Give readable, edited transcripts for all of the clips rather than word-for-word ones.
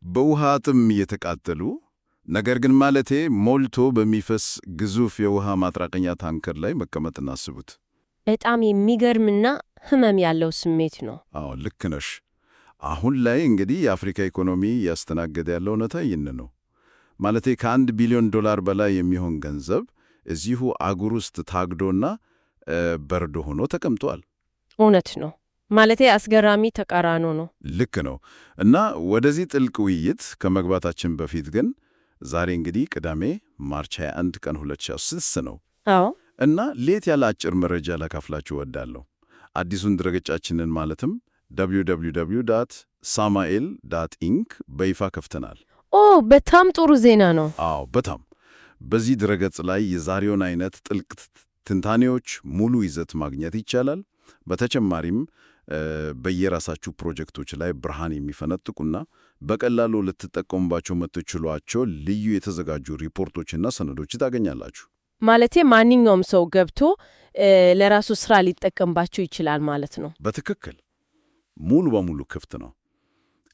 በውሃ ጥም እየተቃጠሉ ነገር ግን ማለቴ ሞልቶ በሚፈስ ግዙፍ የውሃ ማጥራቀኛ ታንከር ላይ መቀመጥ እናስቡት። በጣም የሚገርምና ህመም ያለው ስሜት ነው። አዎ ልክ ነሽ። አሁን ላይ እንግዲህ የአፍሪካ ኢኮኖሚ እያስተናገደ ያለው እውነታ ይህን ነው። ማለቴ ከ1 ቢሊዮን ዶላር በላይ የሚሆን ገንዘብ እዚሁ አህጉር ውስጥ ታግዶና በርዶ ሆኖ ተቀምጧል። እውነት ነው። ማለቴ አስገራሚ ተቃራኖ ነው። ልክ ነው። እና ወደዚህ ጥልቅ ውይይት ከመግባታችን በፊት ግን ዛሬ እንግዲህ ቅዳሜ ማርች 21 ቀን 2006 ነው። አዎ። እና ሌት ያለ አጭር መረጃ ላካፍላችሁ እወዳለሁ። አዲሱን ድረገጻችንን ማለትም www.samael.inc በይፋ ከፍተናል። ኦ በጣም ጥሩ ዜና ነው። አዎ በጣም በዚህ ድረገጽ ላይ የዛሬውን አይነት ጥልቅ ትንታኔዎች ሙሉ ይዘት ማግኘት ይቻላል። በተጨማሪም በየራሳችሁ ፕሮጀክቶች ላይ ብርሃን የሚፈነጥቁና በቀላሉ ልትጠቀሙባቸው የምትችሏቸው ልዩ የተዘጋጁ ሪፖርቶችና ሰነዶች ታገኛላችሁ። ማለቴ ማንኛውም ሰው ገብቶ ለራሱ ስራ ሊጠቀምባቸው ይችላል ማለት ነው። በትክክል ሙሉ በሙሉ ክፍት ነው።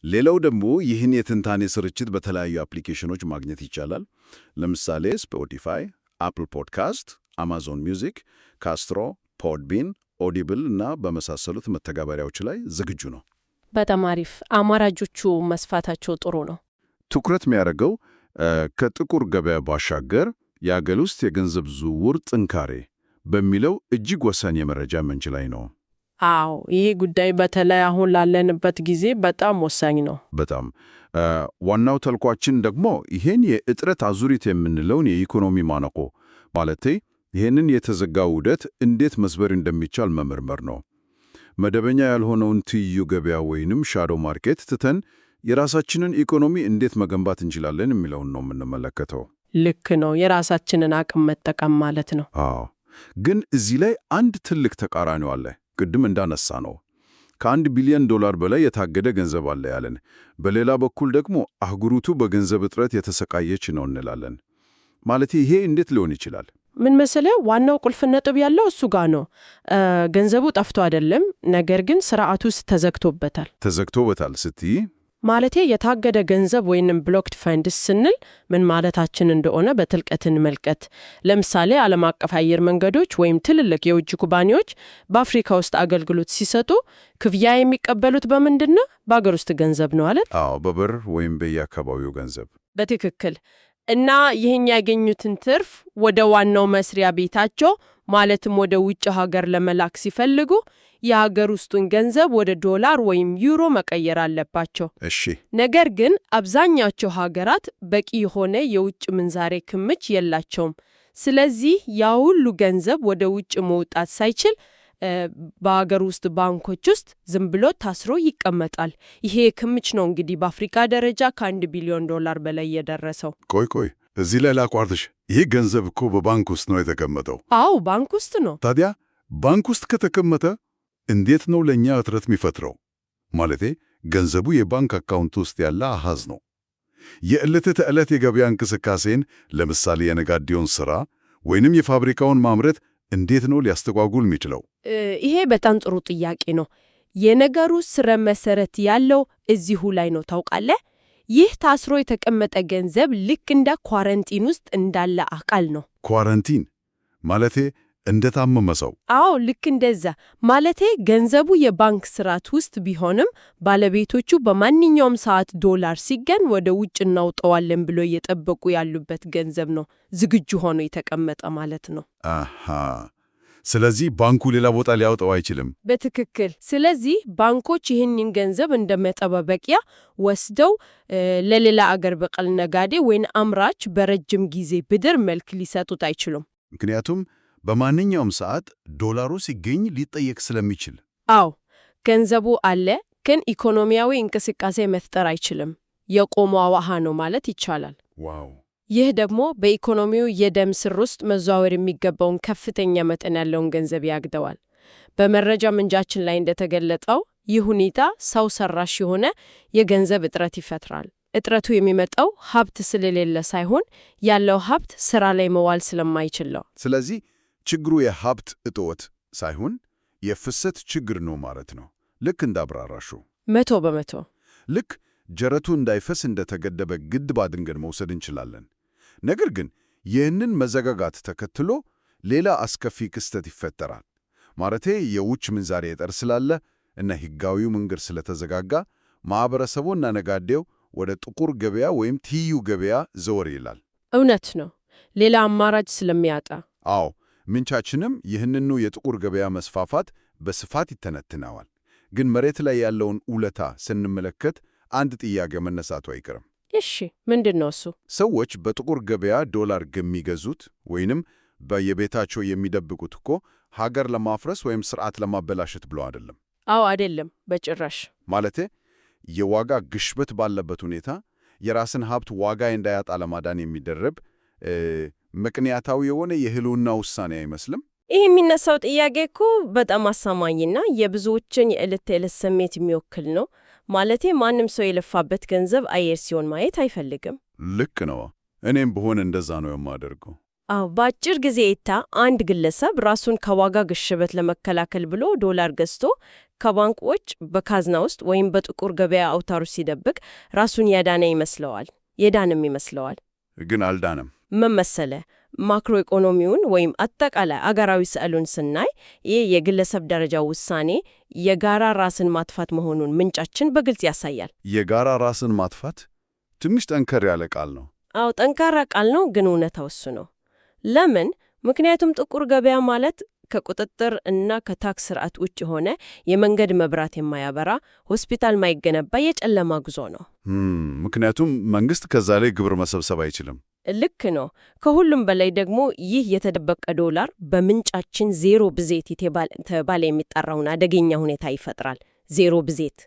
ሌላው ደግሞ ይህን የትንታኔ ስርጭት በተለያዩ አፕሊኬሽኖች ማግኘት ይቻላል። ለምሳሌ ስፖቲፋይ፣ አፕል ፖድካስት፣ አማዞን ሚውዚክ፣ ካስትሮ፣ ፖድቢን፣ ኦዲብል እና በመሳሰሉት መተግበሪያዎች ላይ ዝግጁ ነው። በጣም አሪፍ። አማራጮቹ መስፋታቸው ጥሩ ነው። ትኩረት የሚያደርገው ከጥቁር ገበያ ባሻገር የአገር ውስጥ የገንዘብ ዝውውር ጥንካሬ በሚለው እጅግ ወሳኝ የመረጃ ምንጭ ላይ ነው። አዎ ይሄ ጉዳይ በተለይ አሁን ላለንበት ጊዜ በጣም ወሳኝ ነው። በጣም ዋናው ተልኳችን ደግሞ ይሄን የእጥረት አዙሪት የምንለውን የኢኮኖሚ ማነቆ ማለቴ ይሄንን የተዘጋ ውደት እንዴት መስበር እንደሚቻል መመርመር ነው። መደበኛ ያልሆነውን ትይዩ ገበያ ወይንም ሻዶ ማርኬት ትተን የራሳችንን ኢኮኖሚ እንዴት መገንባት እንችላለን የሚለውን ነው የምንመለከተው። ልክ ነው። የራሳችንን አቅም መጠቀም ማለት ነው። አዎ ግን እዚህ ላይ አንድ ትልቅ ተቃራኒው አለ። ቅድም እንዳነሳ ነው ከ1 ቢሊዮን ዶላር በላይ የታገደ ገንዘብ አለ ያለን፣ በሌላ በኩል ደግሞ አህጉሪቱ በገንዘብ እጥረት የተሰቃየች ነው እንላለን። ማለት ይሄ እንዴት ሊሆን ይችላል? ምን መሰለህ፣ ዋናው ቁልፍ ነጥብ ያለው እሱ ጋር ነው። ገንዘቡ ጠፍቶ አይደለም፣ ነገር ግን ስርዓቱ ውስጥ ተዘግቶበታል። ተዘግቶበታል ስትይ ማለቴ የታገደ ገንዘብ ወይንም ብሎክድ ፈንድስ ስንል ምን ማለታችን እንደሆነ በጥልቀት እንመልከት። ለምሳሌ ዓለም አቀፍ አየር መንገዶች ወይም ትልልቅ የውጭ ኩባንያዎች በአፍሪካ ውስጥ አገልግሎት ሲሰጡ ክፍያ የሚቀበሉት በምንድነው? በአገር ውስጥ ገንዘብ ነው አይደል? አዎ በብር ወይም በየአካባቢው ገንዘብ። በትክክል። እና ይህን ያገኙትን ትርፍ ወደ ዋናው መስሪያ ቤታቸው ማለትም ወደ ውጭ ሀገር ለመላክ ሲፈልጉ የሀገር ውስጡን ገንዘብ ወደ ዶላር ወይም ዩሮ መቀየር አለባቸው። እሺ። ነገር ግን አብዛኛቸው ሀገራት በቂ የሆነ የውጭ ምንዛሬ ክምች የላቸውም። ስለዚህ ያ ሁሉ ገንዘብ ወደ ውጭ መውጣት ሳይችል በሀገር ውስጥ ባንኮች ውስጥ ዝም ብሎ ታስሮ ይቀመጣል። ይሄ ክምች ነው እንግዲህ በአፍሪካ ደረጃ ከ1 ቢሊዮን ዶላር በላይ የደረሰው። ቆይ እዚህ ላይ ላቋርጥሽ። ይህ ገንዘብ እኮ በባንክ ውስጥ ነው የተቀመጠው። አዎ ባንክ ውስጥ ነው። ታዲያ ባንክ ውስጥ ከተቀመጠ እንዴት ነው ለእኛ እጥረት የሚፈጥረው? ማለቴ ገንዘቡ የባንክ አካውንት ውስጥ ያለ አሃዝ ነው። የዕለት ተዕለት የገበያ እንቅስቃሴን ለምሳሌ የነጋዴውን ሥራ ወይንም የፋብሪካውን ማምረት እንዴት ነው ሊያስተጓጉል የሚችለው? ይሄ በጣም ጥሩ ጥያቄ ነው። የነገሩ ስረ መሰረት ያለው እዚሁ ላይ ነው ታውቃለህ። ይህ ታስሮ የተቀመጠ ገንዘብ ልክ እንደ ኳረንቲን ውስጥ እንዳለ አካል ነው። ኳረንቲን ማለቴ እንደታመመ ሰው? አዎ ልክ እንደዛ። ማለቴ ገንዘቡ የባንክ ስርዓት ውስጥ ቢሆንም ባለቤቶቹ በማንኛውም ሰዓት ዶላር ሲገኝ ወደ ውጭ እናውጣዋለን ብሎ እየጠበቁ ያሉበት ገንዘብ ነው። ዝግጁ ሆኖ የተቀመጠ ማለት ነው። አሃ። ስለዚህ ባንኩ ሌላ ቦታ ሊያወጣው አይችልም። በትክክል። ስለዚህ ባንኮች ይህንን ገንዘብ እንደ መጠባበቂያ ወስደው ለሌላ አገር በቀል ነጋዴ ወይም አምራች በረጅም ጊዜ ብድር መልክ ሊሰጡት አይችሉም። ምክንያቱም በማንኛውም ሰዓት ዶላሩ ሲገኝ ሊጠየቅ ስለሚችል። አዎ ገንዘቡ አለ፣ ግን ኢኮኖሚያዊ እንቅስቃሴ መፍጠር አይችልም። የቆመ ውሃ ነው ማለት ይቻላል። ዋው! ይህ ደግሞ በኢኮኖሚው የደም ስር ውስጥ መዘዋወር የሚገባውን ከፍተኛ መጠን ያለውን ገንዘብ ያግደዋል። በመረጃ ምንጫችን ላይ እንደተገለጸው ይህ ሁኔታ ሰው ሰራሽ የሆነ የገንዘብ እጥረት ይፈጥራል። እጥረቱ የሚመጣው ሀብት ስለሌለ ሳይሆን ያለው ሀብት ስራ ላይ መዋል ስለማይችል ነው። ስለዚህ ችግሩ የሀብት እጦት ሳይሆን የፍሰት ችግር ነው ማለት ነው። ልክ እንዳብራራሹ። 100%። ልክ ጀረቱ እንዳይፈስ እንደተገደበ ግድብ አድርገን መውሰድ እንችላለን። ነገር ግን ይህንን መዘጋጋት ተከትሎ ሌላ አስከፊ ክስተት ይፈጠራል። ማለቴ የውጭ ምንዛሬ እጥረት ስላለ እና ሕጋዊው መንገድ ስለተዘጋጋ ማኅበረሰቡና ነጋዴው ወደ ጥቁር ገበያ ወይም ትይዩ ገበያ ዘወር ይላል። እውነት ነው፣ ሌላ አማራጭ ስለሚያጣ። አዎ፣ ምንቻችንም ይህንኑ የጥቁር ገበያ መስፋፋት በስፋት ይተነትነዋል። ግን መሬት ላይ ያለውን ውለታ ስንመለከት አንድ ጥያቄ መነሳቱ አይቀርም። እሺ፣ ምንድን ነው እሱ? ሰዎች በጥቁር ገበያ ዶላር የሚገዙት ወይንም በየቤታቸው የሚደብቁት እኮ ሀገር ለማፍረስ ወይም ስርዓት ለማበላሸት ብሎ አይደለም። አዎ፣ አይደለም በጭራሽ። ማለቴ የዋጋ ግሽበት ባለበት ሁኔታ የራስን ሀብት ዋጋ እንዳያጣ ለማዳን የሚደረግ ምክንያታዊ የሆነ የህልውና ውሳኔ አይመስልም? ይህ የሚነሳው ጥያቄ እኮ በጣም አሳማኝና የብዙዎችን የዕለት ተዕለት ስሜት የሚወክል ነው። ማለቴ ማንም ሰው የለፋበት ገንዘብ አየር ሲሆን ማየት አይፈልግም። ልክ ነው። እኔም ብሆን እንደዛ ነው የማደርገው። አዎ፣ በአጭር ጊዜ እይታ አንድ ግለሰብ ራሱን ከዋጋ ግሽበት ለመከላከል ብሎ ዶላር ገዝቶ ከባንኮች በካዝና ውስጥ ወይም በጥቁር ገበያ አውታሩ ሲደብቅ ራሱን ያዳነ ይመስለዋል። የዳንም ይመስለዋል። ግን አልዳንም። ምን መሰለህ? ማክሮ ኢኮኖሚውን ወይም አጠቃላይ አገራዊ ስዕሉን ስናይ ይህ የግለሰብ ደረጃ ውሳኔ የጋራ ራስን ማጥፋት መሆኑን ምንጫችን በግልጽ ያሳያል። የጋራ ራስን ማጥፋት ትንሽ ጠንከር ያለ ቃል ነው። አዎ፣ ጠንካራ ቃል ነው፣ ግን እውነታው እሱ ነው። ለምን? ምክንያቱም ጥቁር ገበያ ማለት ከቁጥጥር እና ከታክስ ስርዓት ውጭ የሆነ የመንገድ መብራት የማያበራ ሆስፒታል ማይገነባ የጨለማ ጉዞ ነው። ምክንያቱም መንግስት ከዛ ላይ ግብር መሰብሰብ አይችልም። ልክ ነው። ከሁሉም በላይ ደግሞ ይህ የተደበቀ ዶላር በምንጫችን ዜሮ ብዜት የተባለ የሚጠራውን አደገኛ ሁኔታ ይፈጥራል። ዜሮ ብዜት።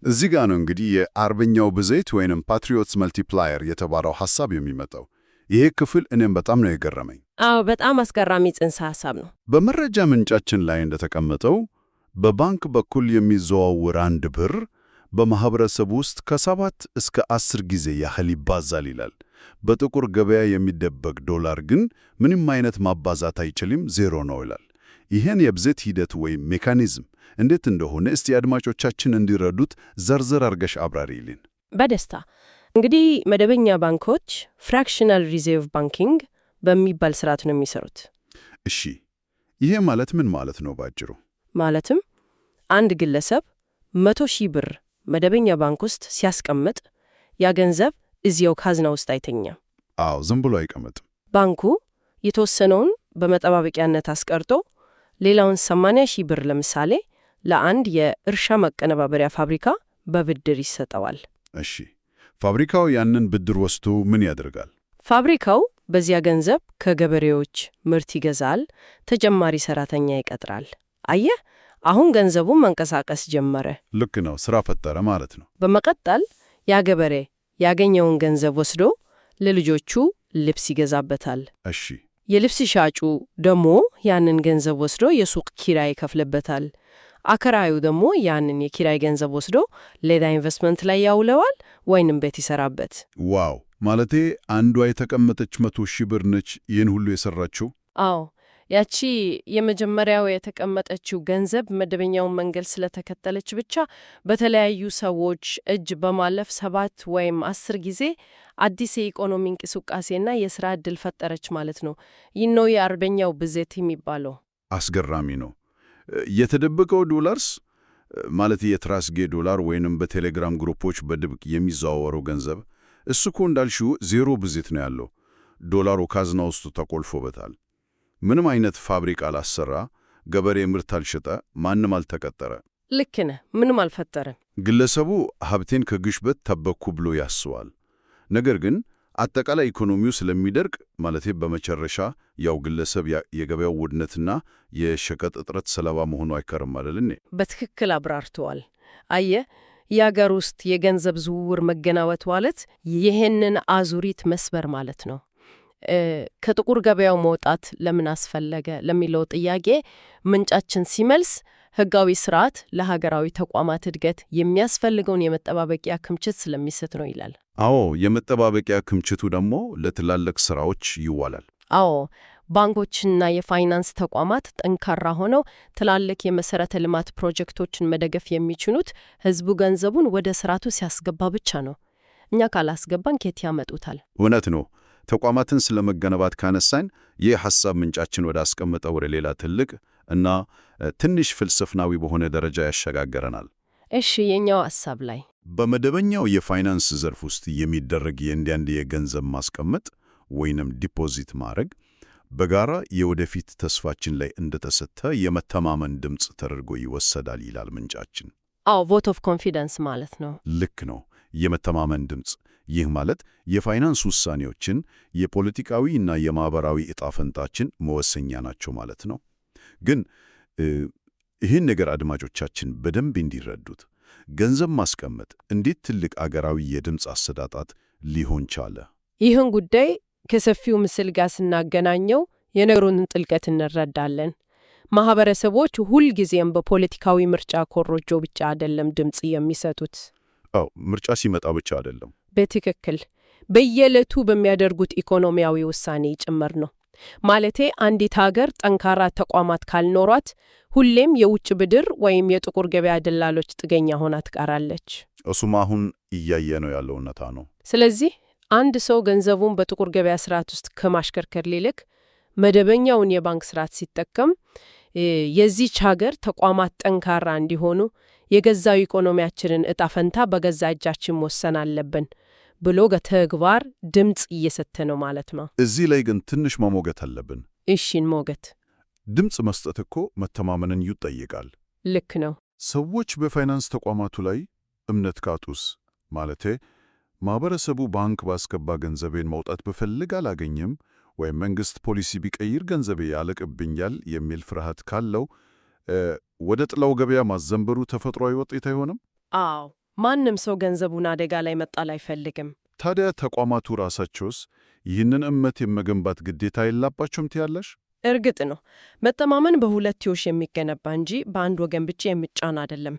እዚህ ጋር ነው እንግዲህ የአርበኛው ብዜት ወይንም ፓትሪዮትስ መልቲፕላየር የተባለው ሐሳብ የሚመጣው። ይሄ ክፍል እኔም በጣም ነው የገረመኝ። አዎ፣ በጣም አስገራሚ ጽንሰ ሐሳብ ነው። በመረጃ ምንጫችን ላይ እንደተቀመጠው በባንክ በኩል የሚዘዋውር አንድ ብር በማህበረሰቡ ውስጥ ከ7 እስከ 10 ጊዜ ያህል ይባዛል ይላል። በጥቁር ገበያ የሚደበቅ ዶላር ግን ምንም አይነት ማባዛት አይችልም፣ ዜሮ ነው ይላል። ይህን የብዜት ሂደት ወይም ሜካኒዝም እንዴት እንደሆነ እስቲ አድማጮቻችን እንዲረዱት ዘርዘር አርገሽ አብራሪልን። በደስታ። እንግዲህ መደበኛ ባንኮች ፍራክሽናል ሪዘርቭ ባንኪንግ በሚባል ስርዓት ነው የሚሰሩት። እሺ፣ ይሄ ማለት ምን ማለት ነው ባጭሩ? ማለትም አንድ ግለሰብ 100,000 ብር መደበኛ ባንክ ውስጥ ሲያስቀምጥ ያ ገንዘብ እዚያው ካዝና ውስጥ አይተኛም። አዎ፣ ዝም ብሎ አይቀመጥም። ባንኩ የተወሰነውን በመጠባበቂያነት አስቀርቶ ሌላውን 80,000 ብር ለምሳሌ ለአንድ የእርሻ ማቀነባበሪያ ፋብሪካ በብድር ይሰጠዋል። እሺ፣ ፋብሪካው ያንን ብድር ወስዶ ምን ያደርጋል? ፋብሪካው በዚያ ገንዘብ ከገበሬዎች ምርት ይገዛል፣ ተጨማሪ ሰራተኛ ይቀጥራል። አየህ፣ አሁን ገንዘቡ መንቀሳቀስ ጀመረ። ልክ ነው፣ ስራ ፈጠረ ማለት ነው። በመቀጠል ያ ገበሬ ያገኘውን ገንዘብ ወስዶ ለልጆቹ ልብስ ይገዛበታል። እሺ፣ የልብስ ሻጩ ደግሞ ያንን ገንዘብ ወስዶ የሱቅ ኪራይ ይከፍልበታል። አከራዩ ደግሞ ያንን የኪራይ ገንዘብ ወስዶ ሌላ ኢንቨስትመንት ላይ ያውለዋል ወይንም ቤት ይሰራበት። ዋው! ማለቴ አንዷ የተቀመጠች 100,000 ብር ነች ይህን ሁሉ የሰራችው? አዎ፣ ያቺ የመጀመሪያው የተቀመጠችው ገንዘብ መደበኛውን መንገድ ስለተከተለች ብቻ በተለያዩ ሰዎች እጅ በማለፍ 7 ወይም 10 ጊዜ አዲስ የኢኮኖሚ እንቅስቃሴና የሥራ ዕድል ፈጠረች ማለት ነው። ይህ ነው የአርበኛው ብዜት የሚባለው። አስገራሚ ነው። የተደበቀው ዶላርስ ማለት የትራስጌ ዶላር ወይንም በቴሌግራም ግሩፖች በድብቅ የሚዘዋወረው ገንዘብ እሱ እኮ እንዳልሽው ዜሮ ብዜት ነው ያለው። ዶላሩ ካዝና ውስጥ ተቆልፎበታል። ምንም አይነት ፋብሪካ አላሰራ፣ ገበሬ ምርት አልሸጠ፣ ማንም አልተቀጠረ። ልክ ነህ፣ ምንም አልፈጠረም። ግለሰቡ ሀብቴን ከግሽበት ተበኩ ብሎ ያስባል። ነገር ግን አጠቃላይ ኢኮኖሚው ስለሚደርቅ ማለቴ በመጨረሻ ያው ግለሰብ የገበያው ውድነትና የሸቀጥ እጥረት ሰለባ መሆኑ አይቀርም አይደል? በትክክል አብራርተዋል። አየህ፣ የአገር ውስጥ የገንዘብ ዝውውር መገናወት ማለት ይህንን አዙሪት መስበር ማለት ነው። ከጥቁር ገበያው መውጣት ለምን አስፈለገ ለሚለው ጥያቄ ምንጫችን ሲመልስ ሕጋዊ ስርዓት ለሀገራዊ ተቋማት እድገት የሚያስፈልገውን የመጠባበቂያ ክምችት ስለሚሰጥ ነው ይላል። አዎ፣ የመጠባበቂያ ክምችቱ ደግሞ ለትላልቅ ስራዎች ይዋላል። አዎ፣ ባንኮችና የፋይናንስ ተቋማት ጠንካራ ሆነው ትላልቅ የመሰረተ ልማት ፕሮጀክቶችን መደገፍ የሚችሉት ህዝቡ ገንዘቡን ወደ ስርዓቱ ሲያስገባ ብቻ ነው። እኛ ካላስገባን ከየት ያመጡታል? እውነት ነው። ተቋማትን ስለመገነባት ካነሳን ይህ ሐሳብ ምንጫችን ወደ አስቀምጠው ወደ ሌላ ትልቅ እና ትንሽ ፍልስፍናዊ በሆነ ደረጃ ያሸጋገረናል። እሺ፣ የኛው ሐሳብ ላይ በመደበኛው የፋይናንስ ዘርፍ ውስጥ የሚደረግ የእንዲያንድ የገንዘብ ማስቀመጥ ወይንም ዲፖዚት ማድረግ በጋራ የወደፊት ተስፋችን ላይ እንደተሰጠ የመተማመን ድምፅ ተደርጎ ይወሰዳል ይላል ምንጫችን። አዎ፣ ቮት ኦፍ ኮንፊደንስ ማለት ነው። ልክ ነው። የመተማመን ድምፅ። ይህ ማለት የፋይናንስ ውሳኔዎችን የፖለቲካዊ እና የማህበራዊ ዕጣ ፈንታችን መወሰኛ ናቸው ማለት ነው። ግን ይህን ነገር አድማጮቻችን በደንብ እንዲረዱት ገንዘብ ማስቀመጥ እንዴት ትልቅ አገራዊ የድምፅ አሰጣጥ ሊሆን ቻለ? ይህን ጉዳይ ከሰፊው ምስል ጋር ስናገናኘው የነገሩን ጥልቀት እንረዳለን። ማህበረሰቦች ሁልጊዜም በፖለቲካዊ ምርጫ ኮሮጆ ብቻ አይደለም ድምፅ የሚሰጡት። አዎ፣ ምርጫ ሲመጣ ብቻ አይደለም። በትክክል በየዕለቱ በሚያደርጉት ኢኮኖሚያዊ ውሳኔ ጭምር ነው። ማለቴ አንዲት ሀገር ጠንካራ ተቋማት ካልኖሯት ሁሌም የውጭ ብድር ወይም የጥቁር ገበያ ደላሎች ጥገኛ ሆና ትቀራለች። እሱም አሁን እያየ ነው ያለው እውነታ ነው። ስለዚህ አንድ ሰው ገንዘቡን በጥቁር ገበያ ስርዓት ውስጥ ከማሽከርከር ይልቅ መደበኛውን የባንክ ስርዓት ሲጠቀም የዚች ሀገር ተቋማት ጠንካራ እንዲሆኑ የገዛው ኢኮኖሚያችንን ዕጣ ፈንታ በገዛ እጃችን መወሰን አለብን ብሎ በተግባር ድምፅ እየሰጠ ነው ማለት ነው። እዚህ ላይ ግን ትንሽ መሞገት አለብን። እሺን፣ ሞገት። ድምፅ መስጠት እኮ መተማመንን ይጠይቃል። ልክ ነው። ሰዎች በፋይናንስ ተቋማቱ ላይ እምነት ካጡስ? ማለቴ ማህበረሰቡ ባንክ ባስገባ ገንዘቤን መውጣት ብፈልግ አላገኝም ወይም መንግስት ፖሊሲ ቢቀይር ገንዘቤ ያለቅብኛል የሚል ፍርሃት ካለው ወደ ጥላው ገበያ ማዘንበሩ ተፈጥሯዊ ውጤት አይሆንም? አዎ፣ ማንም ሰው ገንዘቡን አደጋ ላይ መጣል አይፈልግም። ታዲያ ተቋማቱ ራሳቸውስ ይህንን እምነት የመገንባት ግዴታ የላባቸውም ትያለሽ? እርግጥ ነው መተማመን በሁለትዮሽ የሚገነባ እንጂ በአንድ ወገን ብቻ የሚጫን አይደለም።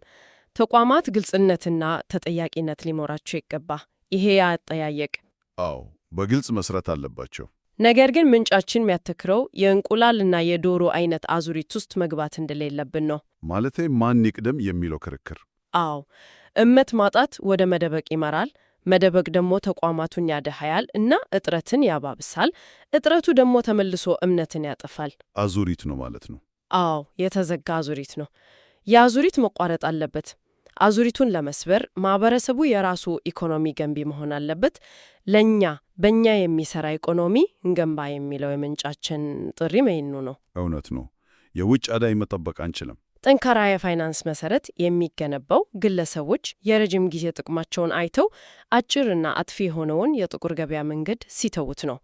ተቋማት ግልጽነትና ተጠያቂነት ሊኖራቸው ይገባ። ይሄ አጠያየቅ አዎ፣ በግልጽ መስራት አለባቸው። ነገር ግን ምንጫችን የሚያተክረው የእንቁላልና የዶሮ አይነት አዙሪት ውስጥ መግባት እንደሌለብን ነው። ማለቴ ማን ይቅደም የሚለው ክርክር። አዎ፣ እምነት ማጣት ወደ መደበቅ ይመራል። መደበቅ ደግሞ ተቋማቱን ያደሃያል እና እጥረትን ያባብሳል። እጥረቱ ደግሞ ተመልሶ እምነትን ያጠፋል። አዙሪት ነው ማለት ነው። አዎ፣ የተዘጋ አዙሪት ነው። የአዙሪት መቋረጥ አለበት። አዙሪቱን ለመስበር ማህበረሰቡ የራሱ ኢኮኖሚ ገንቢ መሆን አለበት። በእኛ የሚሰራ ኢኮኖሚ እንገንባ የሚለው የምንጫችን ጥሪ መይኑ ነው። እውነት ነው። የውጭ አዳይ መጠበቅ አንችልም። ጠንካራ የፋይናንስ መሰረት የሚገነባው ግለሰቦች የረጅም ጊዜ ጥቅማቸውን አይተው አጭርና አጥፊ የሆነውን የጥቁር ገበያ መንገድ ሲተውት ነው።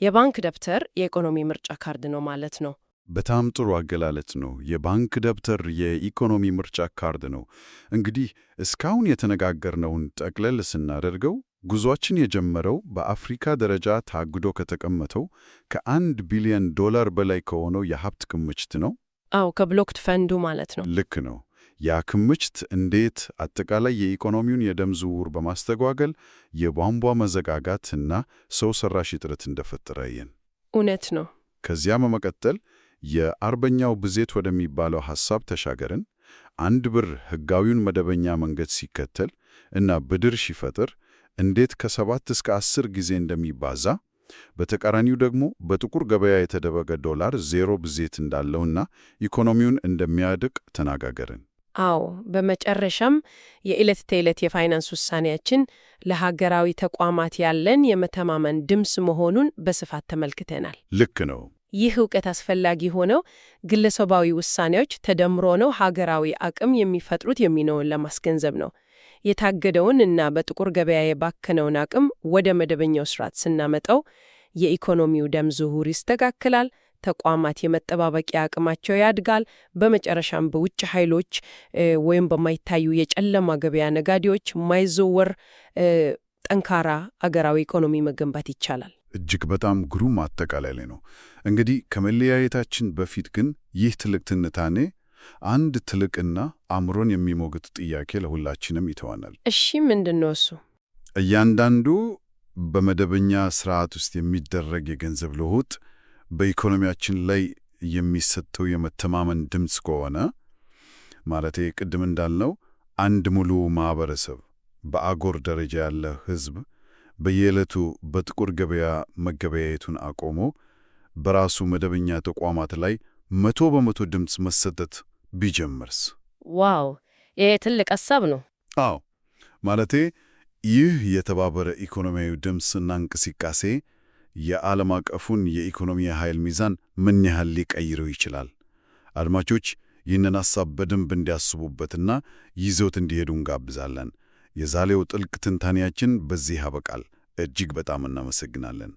የባንክ ደብተር የኢኮኖሚ ምርጫ ካርድ ነው ማለት ነው። በጣም ጥሩ አገላለጽ ነው። የባንክ ደብተር የኢኮኖሚ ምርጫ ካርድ ነው። እንግዲህ እስካሁን የተነጋገርነውን ጠቅለል ስናደርገው ጉዟችን የጀመረው በአፍሪካ ደረጃ ታግዶ ከተቀመጠው ከ1 ቢሊዮን ዶላር በላይ ከሆነው የሀብት ክምችት ነው። አዎ፣ ከብሎክድ ፈንዱ ማለት ነው። ልክ ነው። ያ ክምችት እንዴት አጠቃላይ የኢኮኖሚውን የደም ዝውውር በማስተጓገል የቧንቧ መዘጋጋት እና ሰው ሰራሽ እጥረት እንደፈጠረ አየን። እውነት ነው። ከዚያ በመቀጠል የአርበኛው ብዜት ወደሚባለው ሐሳብ ተሻገርን። አንድ ብር ሕጋዊውን መደበኛ መንገድ ሲከተል እና ብድር ሲፈጥር እንዴት ከ7 እስከ 10 ጊዜ እንደሚባዛ፣ በተቃራኒው ደግሞ በጥቁር ገበያ የተደበቀ ዶላር ዜሮ ብዜት እንዳለውና ኢኮኖሚውን እንደሚያድቅ ተነጋገርን። አዎ፣ በመጨረሻም የዕለት ተዕለት የፋይናንስ ውሳኔያችን ለሀገራዊ ተቋማት ያለን የመተማመን ድምፅ መሆኑን በስፋት ተመልክተናል። ልክ ነው። ይህ ዕውቀት አስፈላጊ ሆነው ግለሰባዊ ውሳኔዎች ተደምሮ ነው ሀገራዊ አቅም የሚፈጥሩት የሚለውን ለማስገንዘብ ነው። የታገደውን እና በጥቁር ገበያ የባከነውን አቅም ወደ መደበኛው ስርዓት ስናመጣው የኢኮኖሚው ደም ዝውውር ይስተካከላል፣ ተቋማት የመጠባበቂያ አቅማቸው ያድጋል። በመጨረሻም በውጭ ኃይሎች ወይም በማይታዩ የጨለማ ገበያ ነጋዴዎች የማይዘወር ጠንካራ አገራዊ ኢኮኖሚ መገንባት ይቻላል። እጅግ በጣም ግሩም አጠቃላይ ላይ ነው። እንግዲህ ከመለያየታችን በፊት ግን ይህ ትልቅ ትንታኔ አንድ ትልቅና አእምሮን የሚሞግት ጥያቄ ለሁላችንም ይተዋናል። እሺ፣ ምንድን ነው እሱ? እያንዳንዱ በመደበኛ ስርዓት ውስጥ የሚደረግ የገንዘብ ልውውጥ በኢኮኖሚያችን ላይ የሚሰጠው የመተማመን ድምፅ ከሆነ ማለቴ ቅድም እንዳልነው አንድ ሙሉ ማህበረሰብ በአገር ደረጃ ያለ ሕዝብ በየዕለቱ በጥቁር ገበያ መገበያየቱን አቆሞ በራሱ መደበኛ ተቋማት ላይ 100% ድምፅ መሰጠት ቢጀምርስ? ዋው! ይሄ ትልቅ ሐሳብ ነው። አዎ፣ ማለቴ ይህ የተባበረ ኢኮኖሚያዊ ድምፅና እንቅስቃሴ የዓለም አቀፉን የኢኮኖሚ ኃይል ሚዛን ምን ያህል ሊቀይረው ይችላል? አድማጮች ይህንን ሐሳብ በደንብ እንዲያስቡበትና ይዘውት እንዲሄዱ እንጋብዛለን። የዛሬው ጥልቅ ትንታኔያችን በዚህ ያበቃል። እጅግ በጣም እናመሰግናለን።